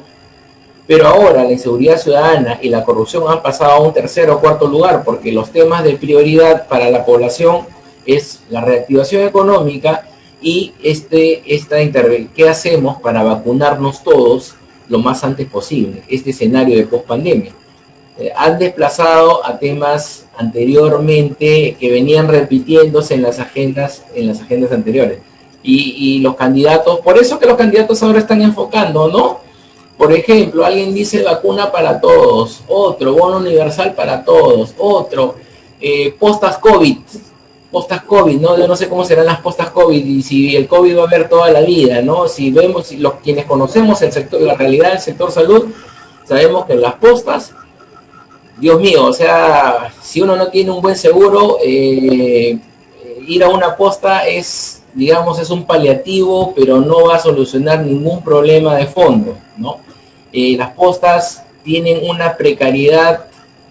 Speaker 2: Pero ahora la inseguridad ciudadana y la corrupción han pasado a un tercer o cuarto lugar, porque los temas de prioridad para la población es la reactivación económica y ¿qué hacemos para vacunarnos todos lo más antes posible? Este escenario de pospandemia. Han desplazado a temas anteriormente que venían repitiéndose en las agendas anteriores. Y los candidatos, por eso que los candidatos ahora están enfocando, ¿no? Por ejemplo, alguien dice vacuna para todos, otro bono universal para todos, otro postas COVID, ¿no? Yo no sé cómo serán las postas COVID y si el COVID va a haber toda la vida, ¿no? Si vemos, quienes conocemos el sector, la realidad del sector salud, sabemos que las postas, Dios mío, o sea, si uno no tiene un buen seguro, ir a una posta es, digamos, es un paliativo, pero no va a solucionar ningún problema de fondo, ¿no? Las postas tienen una precariedad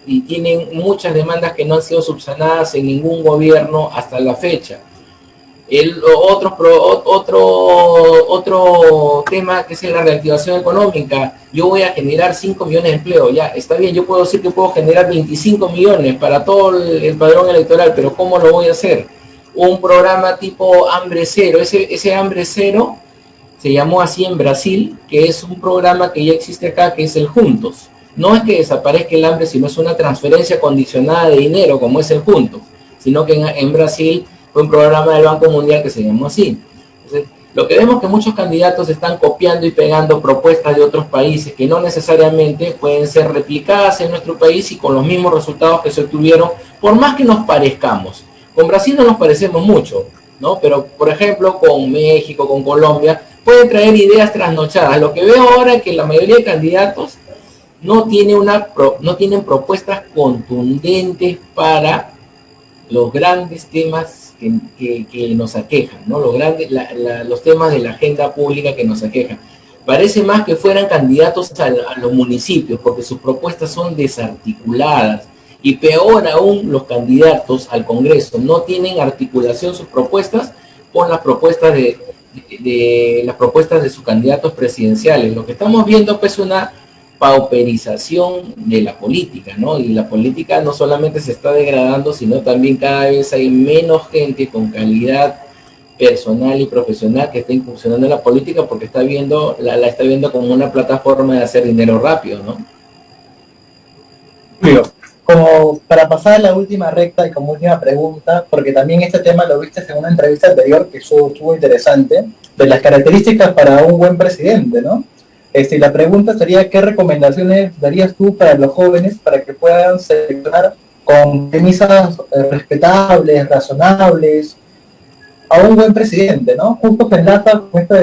Speaker 2: y tienen muchas demandas que no han sido subsanadas en ningún gobierno hasta la fecha. Otro tema que es la reactivación económica. Yo voy a generar 5 millones de empleos. Ya, está bien, yo puedo decir que puedo generar 25 millones para todo el padrón electoral, pero ¿cómo lo voy a hacer? Un programa tipo Hambre Cero. Ese Hambre Cero se llamó así en Brasil, que es un programa que ya existe acá, que es el Juntos. No es que desaparezca el hambre, sino es una transferencia condicionada de dinero, como es el Juntos, sino que en Brasil fue un programa del Banco Mundial que se llamó así. Entonces, lo que vemos es que muchos candidatos están copiando y pegando propuestas de otros países que no necesariamente pueden ser replicadas en nuestro país y con los mismos resultados que se obtuvieron, por más que nos parezcamos. Con Brasil no nos parecemos mucho, ¿no? Pero, por ejemplo, con México, con Colombia, pueden traer ideas trasnochadas. Lo que veo ahora es que la mayoría de candidatos no tienen propuestas contundentes para los grandes temas que nos aquejan, ¿no? Los temas de la agenda pública que nos aquejan. Parece más que fueran candidatos a los municipios, porque sus propuestas son desarticuladas. Y peor aún, los candidatos al Congreso no tienen articulación sus propuestas con las propuestas de sus candidatos presidenciales. Lo que estamos viendo pues una pauperización de la política, ¿no? Y la política no solamente se está degradando, sino también cada vez hay menos gente con calidad personal y profesional que está incursionando en la política porque la está viendo como una plataforma de hacer dinero rápido, ¿no?
Speaker 1: Como para pasar a la última recta y como última pregunta, porque también este tema lo viste en una entrevista anterior que estuvo interesante, de las características para un buen presidente, ¿no? La pregunta sería, ¿qué recomendaciones darías tú para los jóvenes para que puedan seleccionar con premisas respetables, razonables, a un buen presidente, ¿no? Justo se enlaza con esta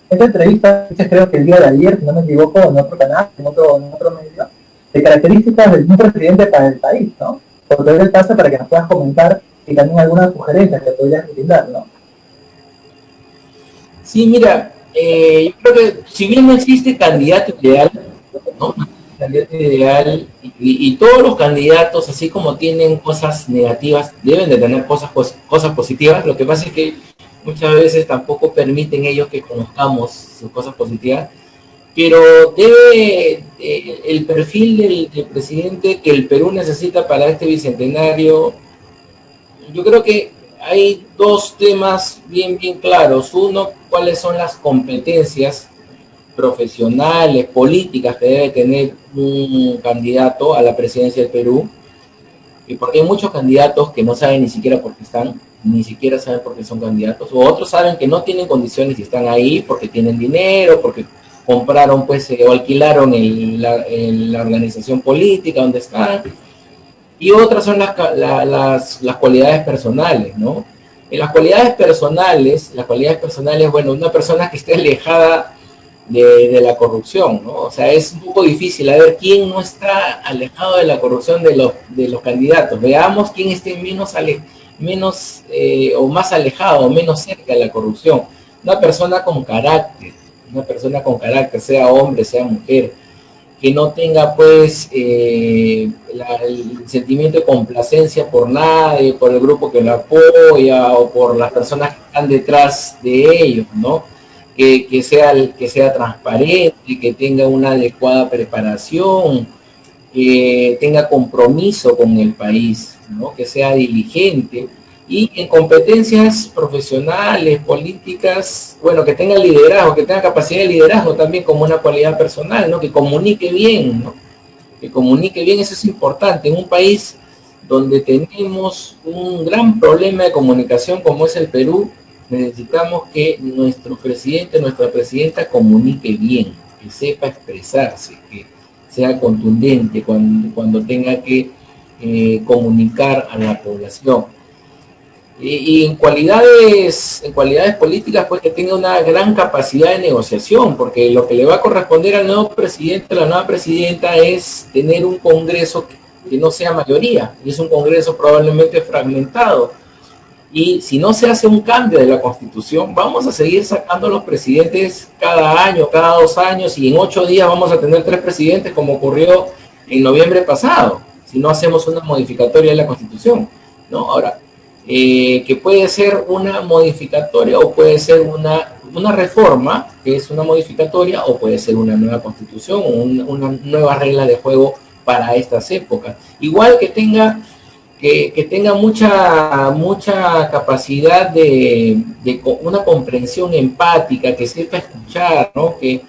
Speaker 1: entrevista, creo que el día de ayer, si no me equivoco, en otro canal, en otro medio, de características de un presidente para el país, ¿no? Por todo el caso, para que nos puedas comentar y también algunas sugerencias que podrías brindar, ¿no?
Speaker 2: Sí, mira, yo creo que si bien no existe candidato ideal, ¿no? Candidato ideal y todos los candidatos, así como tienen cosas negativas, deben de tener cosas positivas. Lo que pasa es que muchas veces tampoco permiten ellos que conozcamos sus cosas positivas. Pero el perfil del presidente que el Perú necesita para este bicentenario, yo creo que hay dos temas bien claros. Uno, cuáles son las competencias profesionales, políticas que debe tener un candidato a la presidencia del Perú. Y porque hay muchos candidatos que no saben ni siquiera por qué están, ni siquiera saben por qué son candidatos, o otros saben que no tienen condiciones y están ahí porque tienen dinero, porque compraron pues o alquilaron la organización política donde están, y otras son las cualidades personales, ¿no? En las cualidades personales, bueno, una persona que esté alejada de la corrupción, ¿no? O sea, es un poco difícil a ver quién no está alejado de la corrupción de los candidatos. Veamos quién esté menos o más alejado, o menos cerca de la corrupción. Una persona con carácter, una persona con carácter, sea hombre, sea mujer, que no tenga pues el sentimiento de complacencia por nadie, por el grupo que lo apoya o por las personas que están detrás de ellos, ¿no? Que sea transparente, que tenga una adecuada preparación, que tenga compromiso con el país, ¿no? Que sea diligente y en competencias profesionales, políticas, bueno, que tenga liderazgo, que tenga capacidad de liderazgo también como una cualidad personal, ¿no? Que comunique bien, ¿no? Que comunique bien, eso es importante. En un país donde tenemos un gran problema de comunicación como es el Perú, necesitamos que nuestro presidente, nuestra presidenta comunique bien, que sepa expresarse, que sea contundente cuando tenga que comunicar a la población. Y en cualidades políticas, pues que tenga una gran capacidad de negociación, porque lo que le va a corresponder al nuevo presidente, a la nueva presidenta, es tener un Congreso que no sea mayoría, y es un Congreso probablemente fragmentado. Y si no se hace un cambio de la Constitución, vamos a seguir sacando a los presidentes cada año, cada 2 años, y en 8 días vamos a tener 3 presidentes, como ocurrió en noviembre pasado, si no hacemos una modificatoria de la Constitución, ¿no? Ahora, que puede ser una modificatoria o puede ser una reforma, que es una modificatoria, o puede ser una nueva Constitución o una nueva regla de juego para estas épocas. Igual que tenga mucha capacidad de una comprensión empática, que sepa escuchar, ¿no? Que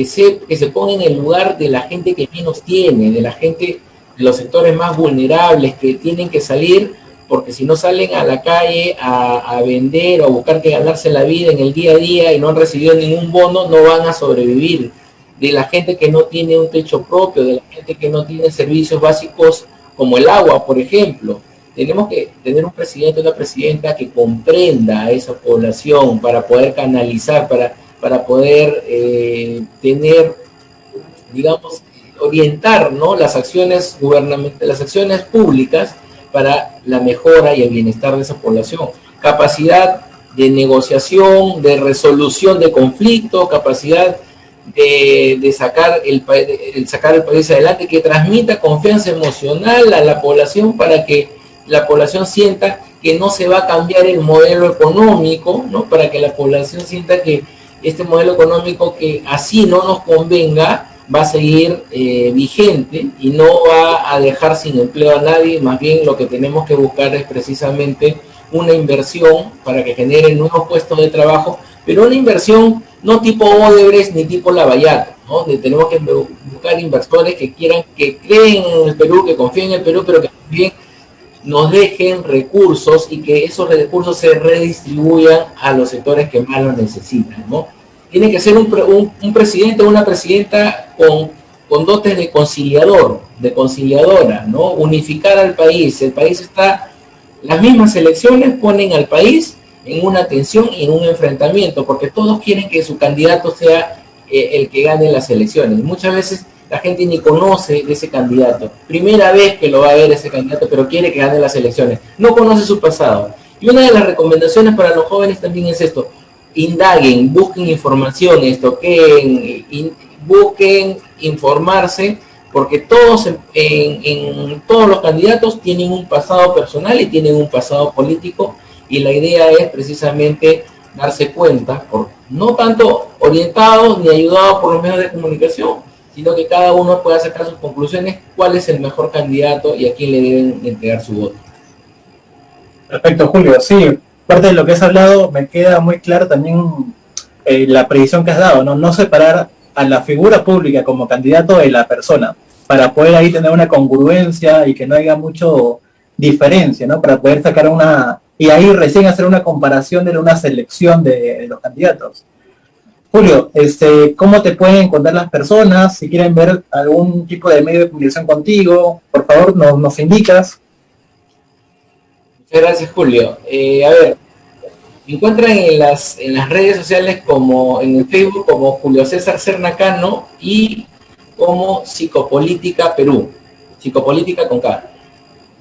Speaker 2: se ponga en el lugar de la gente que menos tiene, de la gente, de los sectores más vulnerables, que tienen que salir, porque si no salen a la calle a vender o a buscar que ganarse la vida en el día a día y no han recibido ningún bono, no van a sobrevivir. De la gente que no tiene un techo propio, de la gente que no tiene servicios básicos como el agua, por ejemplo. Tenemos que tener un presidente o una presidenta que comprenda a esa población para poder canalizar, para poder tener, digamos, orientar, ¿no?, las acciones gubernamentales, las acciones públicas para la mejora y el bienestar de esa población. Capacidad de negociación, de resolución de conflictos, capacidad de sacar el país adelante, que transmita confianza emocional a la población para que la población sienta que no se va a cambiar el modelo económico, ¿no? Para que la población sienta que este modelo económico, que así no nos convenga, va a seguir vigente y no va a dejar sin empleo a nadie. Más bien lo que tenemos que buscar es precisamente una inversión para que genere nuevos puestos de trabajo, pero una inversión no tipo Odebrecht ni tipo Lavallato, ¿no? Tenemos que buscar inversores que creen en el Perú, que confíen en el Perú, pero que también nos dejen recursos y que esos recursos se redistribuyan a los sectores que más lo necesitan, ¿no? Tiene que ser un presidente o una presidenta con dotes de conciliador, de conciliadora, ¿no? Unificar al país. El país está, las mismas elecciones ponen al país en una tensión y en un enfrentamiento, porque todos quieren que su candidato sea el que gane las elecciones. Muchas veces la gente ni conoce de ese candidato. Primera vez que lo va a ver ese candidato, pero quiere que gane las elecciones. No conoce su pasado. Y una de las recomendaciones para los jóvenes también es esto: indaguen, busquen información, busquen informarse, porque todos en todos los candidatos tienen un pasado personal y tienen un pasado político, y la idea es precisamente darse cuenta, no tanto orientados ni ayudados por los medios de comunicación, sino que cada uno pueda sacar sus conclusiones, cuál es el mejor candidato y a quién le deben entregar su voto.
Speaker 1: Perfecto, Julio. Sí, parte de lo que has hablado me queda muy claro también la predicción que has dado, ¿no? No separar a la figura pública como candidato de la persona, para poder ahí tener una congruencia y que no haya mucho diferencia, ¿no? Para poder sacar y ahí recién hacer una comparación de una selección de los candidatos. Julio, ¿cómo te pueden encontrar las personas? Si quieren ver algún tipo de medio de comunicación contigo, por favor nos indicas.
Speaker 2: Muchas gracias, Julio. A ver, me encuentran en las redes sociales, como en el Facebook, como Julio César Cernacano, y como Psicopolítica Perú, Psicopolítica con K.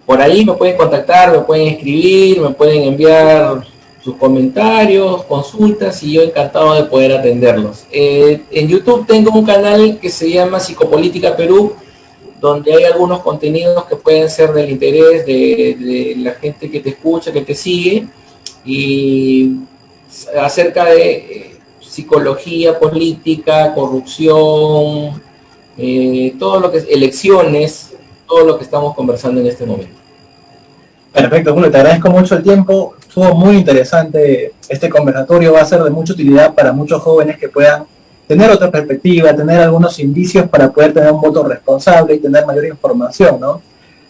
Speaker 2: Por ahí me pueden contactar, me pueden escribir, me pueden enviar sus comentarios, consultas, y yo encantado de poder atenderlos. En YouTube tengo un canal que se llama Psicopolítica Perú, donde hay algunos contenidos que pueden ser del interés de la gente que te escucha, que te sigue, y acerca de psicología política, corrupción, todo lo que es elecciones, todo lo que estamos conversando en este momento.
Speaker 1: Perfecto, Julio, te agradezco mucho el tiempo. Estuvo muy interesante este conversatorio, va a ser de mucha utilidad para muchos jóvenes que puedan tener otra perspectiva, tener algunos indicios para poder tener un voto responsable y tener mayor información, ¿no?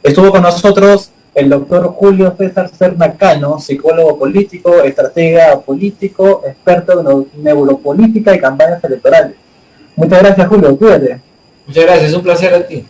Speaker 1: Estuvo con nosotros el doctor Julio César Serna Cano, psicólogo político, estratega político, experto en neuropolítica y campañas electorales. Muchas gracias, Julio, cuídate.
Speaker 2: Muchas gracias, un placer a ti.